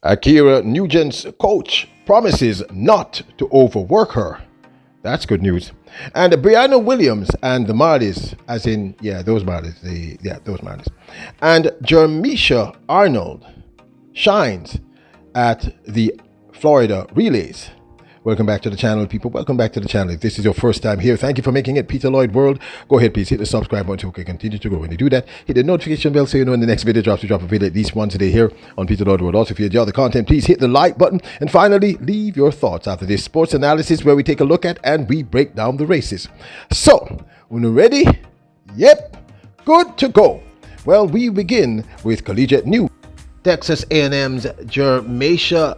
Ackera Nugent'S coach promises not to overwork her. That's good news. And Briana Williams and the Marleys, as in, those Marleys, those Marleys. And Jermisha Arnold shines at the Florida Relays. Welcome back to the channel, people. Welcome back to the channel. If this is your first time here, thank you for making it Peter Lloyd World. Go ahead, please hit the subscribe button so we can continue to grow. When you do that, hit the notification bell so you know when the next video drops. We drop a video at least once a day here on Peter Lloyd World. Also, if you enjoy the content, please hit the like button. And finally, leave your thoughts after this sports analysis where we take a look at and we break down the races. So, when you're ready, yep, good to go. Well, we begin with collegiate news. Texas A&M's Jermisha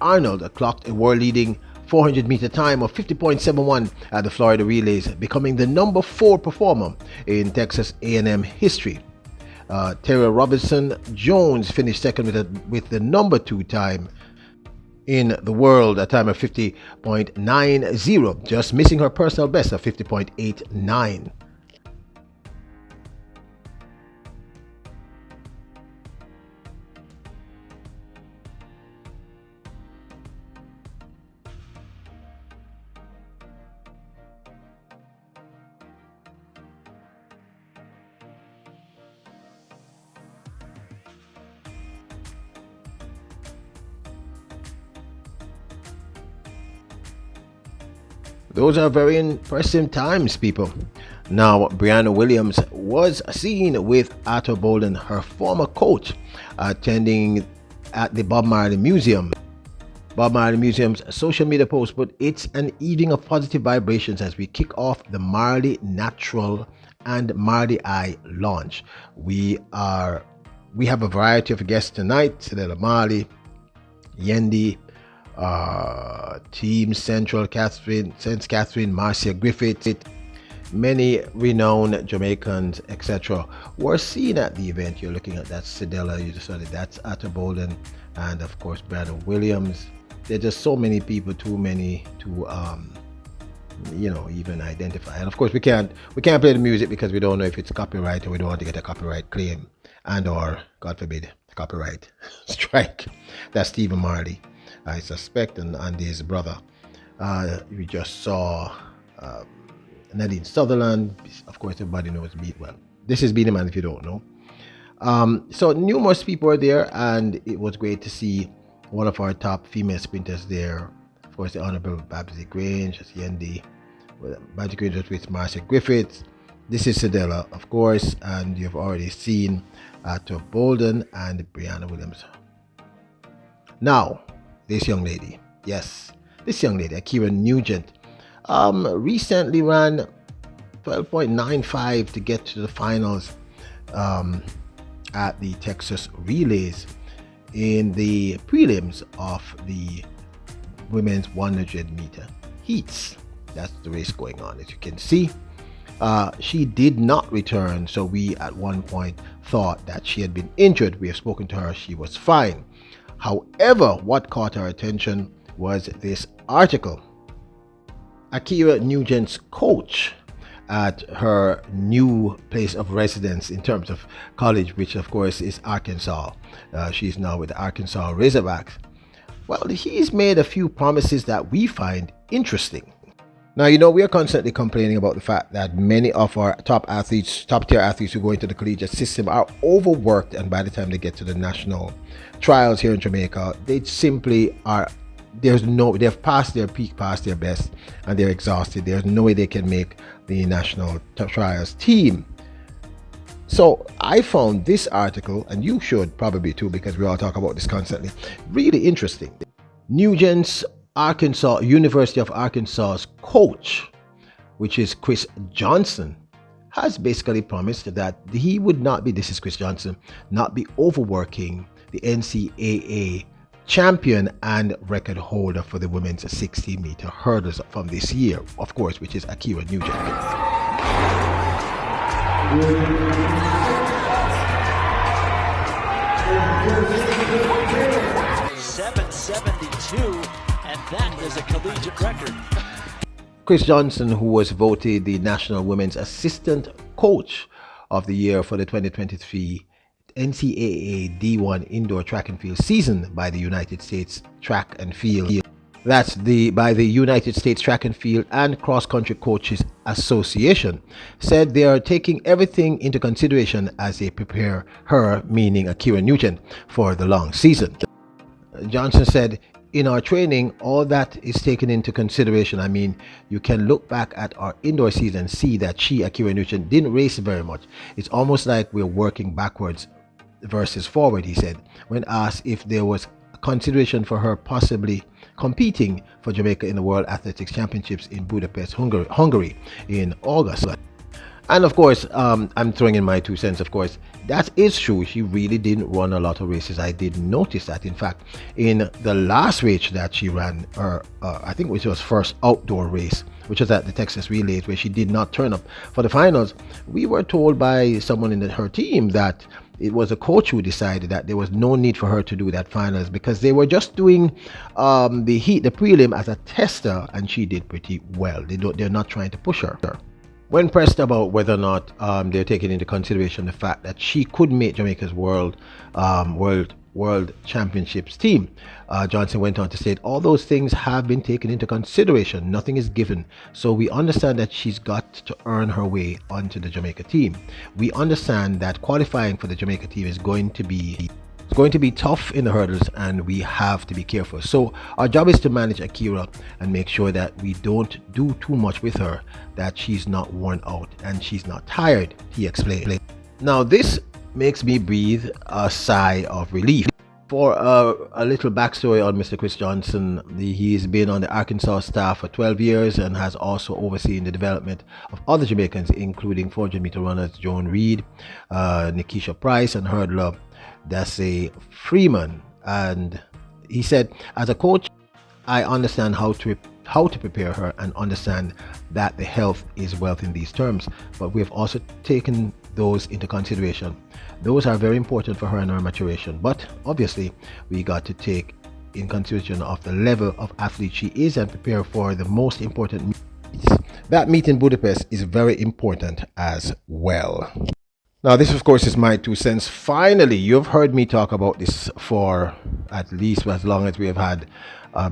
Arnold clocked a world-leading 400-meter time of 50.71 at the Florida Relays, becoming the number 4 performer in Texas A&M history. Tara Robinson Jones finished second with the number 2 time in the world, a time of 50.90, just missing her personal best of 50.89. Those are very impressive times, people. Now, Briana Williams was seen with Arthur Bolden, her former coach, attending at the Bob Marley Museum. Bob Marley Museum's social media post, but it's an evening of positive vibrations as we kick off the Marley Natural and Marley Eye launch. We have a variety of guests tonight: Sedella Marley, Yendi, Team Central, St. Catherine, Marcia Griffith, many renowned Jamaicans, etc. were seen at the event. You're looking at that Sedella, you just saw it, that's Arthur Bolden, and of course Briana Williams. There are just so many people, too many to even identify. And of course we can't play the music because we don't know if it's copyright, or we don't want to get a copyright claim and or, God forbid, copyright strike. That's Stephen Marley, I suspect, and his brother. We just saw Nadine Sutherland. Of course, everybody knows Beat. Well, this is Beat Man if you don't know. So numerous people were there, and it was great to see one of our top female sprinters there. Of course, the Honorable Babsy Grange, Yendi. Babsy Grange was with Marcia Griffiths. This is Sedella, of course, and you've already seen Arthur Bolden and Briana Williams. Now, this young lady, Ackera Nugent, recently ran 12.95 to get to the finals at the Texas Relays in the prelims of the women's 100-meter heats. That's the race going on, as you can see. She did not return, so we at one point thought that she had been injured. We have spoken to her, she was fine. However, what caught our attention was this article. Ackera Nugent'S coach at her new place of residence in terms of college, which of course is Arkansas. She's now with the Arkansas Razorbacks. Well, he's made a few promises that we find interesting. Now, we are constantly complaining about the fact that many of our top tier athletes who go into the collegiate system are overworked, and by the time they get to the national trials here in Jamaica, they simply are, they've passed their peak, past their best, and they're exhausted. There's no way they can make the national trials team. So I found this article, and you should probably too, because we all talk about this constantly, really interesting. Nugent's University of Arkansas's coach, which is Chris Johnson, has basically promised that he would not be, this is Chris Johnson, not be overworking the NCAA champion and record holder for the women's 60-meter hurdles from this year, of course, which is Ackera Nugent. 772, and that is a collegiate record. Chris Johnson, who was voted the National Women's Assistant Coach of the Year for the 2023 NCAA D1 indoor track and field season by the United States Track and Field. That's by the United States Track and Field and Cross Country Coaches Association, said they are taking everything into consideration as they prepare her, meaning Ackera Nugent, for the long season. Johnson said, in our training, all that is taken into consideration. I mean, you can look back at our indoor season and see that Ackera Nugent, didn't race very much. It's almost like we're working backwards versus forward, he said, when asked if there was consideration for her possibly competing for Jamaica in the World Athletics Championships in Budapest, Hungary in August. And of course, I'm throwing in my 2 cents, of course. That is true. She really didn't run a lot of races. I did notice that. In fact, in the last race that she ran, I think which was first outdoor race, which was at the Texas Relays, where she did not turn up for the finals, we were told by someone in her team that it was a coach who decided that there was no need for her to do that finals because they were just doing the prelim as a tester, and she did pretty well. They're not trying to push her. When pressed about whether or not they're taking into consideration the fact that she could make Jamaica's World Championships team, Johnson went on to say, all those things have been taken into consideration. Nothing is given. So we understand that she's got to earn her way onto the Jamaica team. We understand that qualifying for the Jamaica team is going to be tough in the hurdles, and we have to be careful. So our job is to manage Ackera and make sure that we don't do too much with her, that she's not worn out and she's not tired, he explained. Now this makes me breathe a sigh of relief. For a little backstory on Mr. Chris Johnson, he's been on the Arkansas staff for 12 years and has also overseen the development of other Jamaicans, including 400-meter runners Joan Reed, Nikisha Price, and hurdler Dassey Freeman. And he said, as a coach, I understand how to prepare her and understand that the health is wealth in these terms, but we have also taken those into consideration. Those are very important for her and her maturation, but obviously we got to take in consideration of the level of athlete she is and prepare for the most important meets. That meet in Budapest is very important as well. Now this of course is my 2 cents. Finally, you've heard me talk about this for at least as long as we have had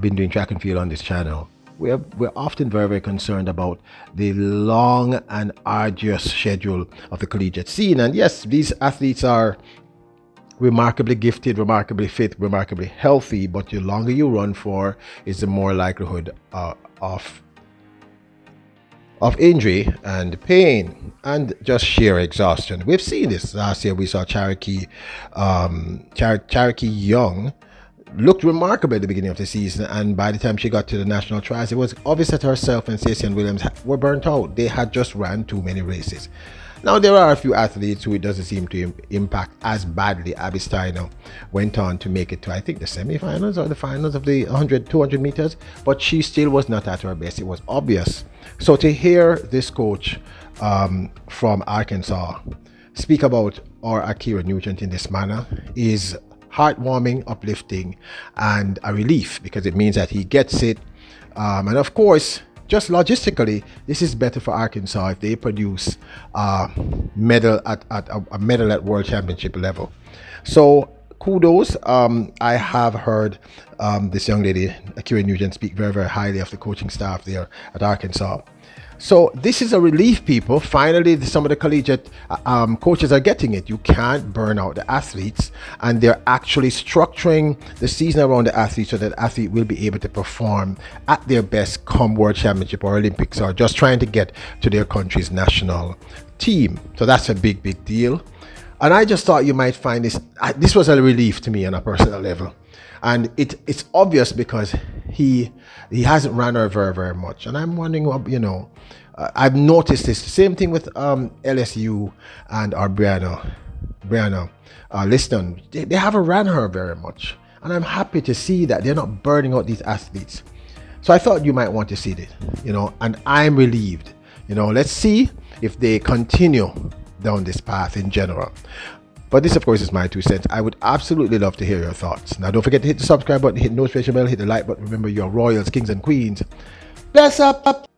been doing track and field on this channel. We're often very, very concerned about the long and arduous schedule of the collegiate scene. And yes, these athletes are remarkably gifted, remarkably fit, remarkably healthy, but the longer you run for is the more likelihood of injury and pain and just sheer exhaustion. We've seen this. Last year we saw Cherokee Young looked remarkable at the beginning of the season, and by the time she got to the national trials, it was obvious that herself and Stacey and Williams were burnt out. They had just ran too many races. Now there are a few athletes who it doesn't seem to impact as badly. Abby Steiner went on to make it to, I think, the semi-finals or the finals of the 200 meters, but she still was not at her best. It was obvious. So to hear this coach from Arkansas speak about our Ackera Nugent in this manner is heartwarming, uplifting, and a relief, because it means that he gets it. And of course, just logistically, this is better for Arkansas if they produce a medal at World Championship level. So kudos. I have heard this young lady, Ackera Nugent, speak very, very highly of the coaching staff there at Arkansas. So this is a relief, people. Finally, some of the collegiate coaches are getting it. You can't burn out the athletes, and they're actually structuring the season around the athlete so that the athlete will be able to perform at their best come World Championship or Olympics, or just trying to get to their country's national team. So that's a big, big deal. And I just thought you might find this was a relief to me on a personal level. And it's obvious because he hasn't ran her very, very much. And I'm wondering, I've noticed this. The same thing with LSU and our Briana Liston. They haven't ran her very much. And I'm happy to see that they're not burning out these athletes. So I thought you might want to see this, and I'm relieved. Let's see if they continue down this path in general. But this, of course, is my 2 cents. I would absolutely love to hear your thoughts. Now, don't forget to hit the subscribe button, hit the notification bell, hit the like button. Remember, you're royals, kings, and queens. Bless up!